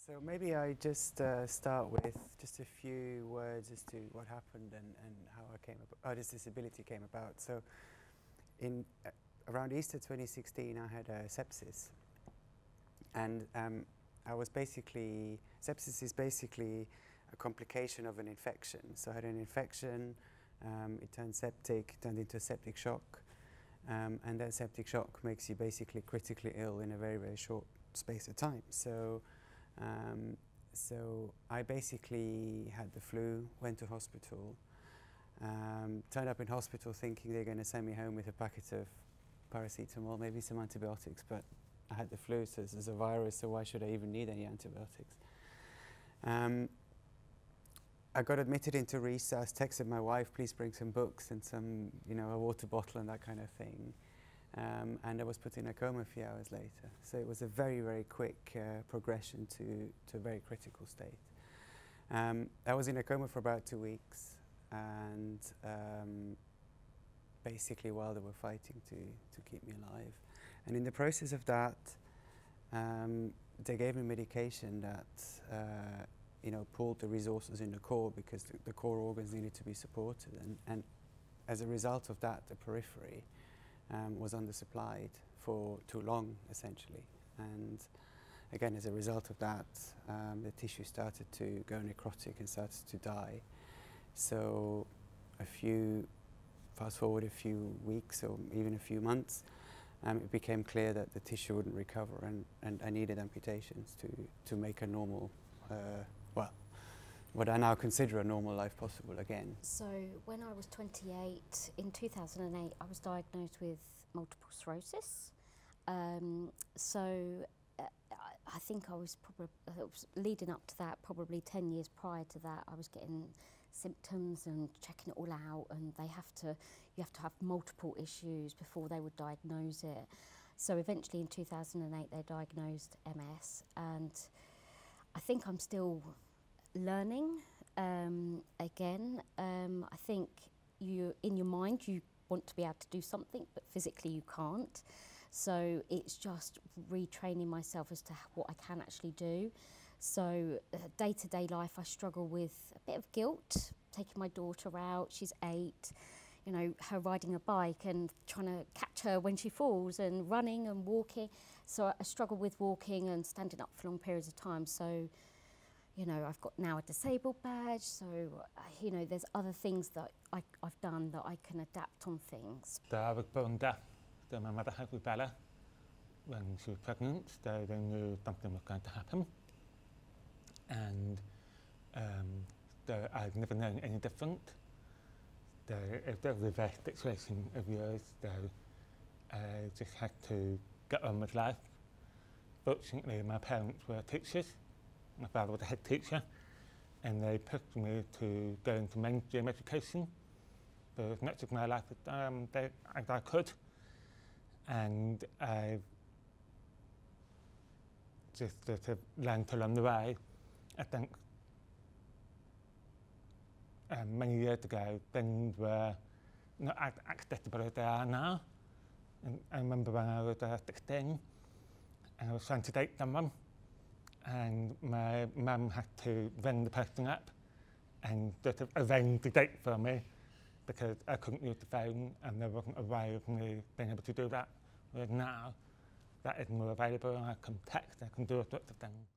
So maybe I just start with just a few words as to what happened and how how this disability came about. So in around Easter 2016 I had sepsis, and sepsis is basically a complication of an infection. So I had an infection, it turned septic, turned into a septic shock, and that septic shock makes you basically critically ill in a very, very short space of time. So I basically had the flu, went to hospital, turned up in hospital thinking they're going to send me home with a packet of paracetamol, maybe some antibiotics, but I had the flu, so there's a virus, so why should I even need any antibiotics? I got admitted into resus, texted my wife, please bring some books and some, a water bottle and that kind of thing. And I was put in a coma a few hours later. So it was a very, very quick progression to a very critical state. I was in a coma for about 2 weeks, and basically while they were fighting to keep me alive. And in the process of that, they gave me medication that pulled the resources in the core, because the core organs needed to be supported. And as a result of that, the periphery was undersupplied for too long, essentially. And again, as a result of that, the tissue started to go necrotic and started to die. So fast forward a few weeks or even a few months, it became clear that the tissue wouldn't recover, and I needed amputations to make a normal, what I now consider a normal life possible again. So when I was 28, in 2008, I was diagnosed with multiple sclerosis. I think I was leading up to that, probably 10 years prior to that, I was getting symptoms and checking it all out, and you have to have multiple issues before they would diagnose it. So eventually in 2008 they diagnosed MS, and I think I'm still learning again. I think in your mind you want to be able to do something, but physically you can't. So it's just retraining myself as to what I can actually do. So day-to-day life I struggle with a bit of guilt, taking my daughter out, she's 8, her riding a bike and trying to catch her when she falls, and running and walking. So I struggle with walking and standing up for long periods of time. So I've got now a disabled badge, so there's other things that I've done that I can adapt on things. I was born deaf. So my mother had rubella. When she was pregnant, they knew something was going to happen. And I've never known any different. It was a very situation of yours, so I just had to get on with life. Fortunately, my parents were teachers. My father was a head teacher, and they pushed me to go into mainstream education for as much of my life as I could. And I just sort of learned along the way. I think many years ago, things were not as accessible as they are now. And I remember when I was 16, and I was trying to date someone, and my mum had to ring the person up and sort of arrange the date for me, because I couldn't use the phone and there wasn't a way of me being able to do that. Whereas now, that is more available, and I can text, I can do all sorts of things.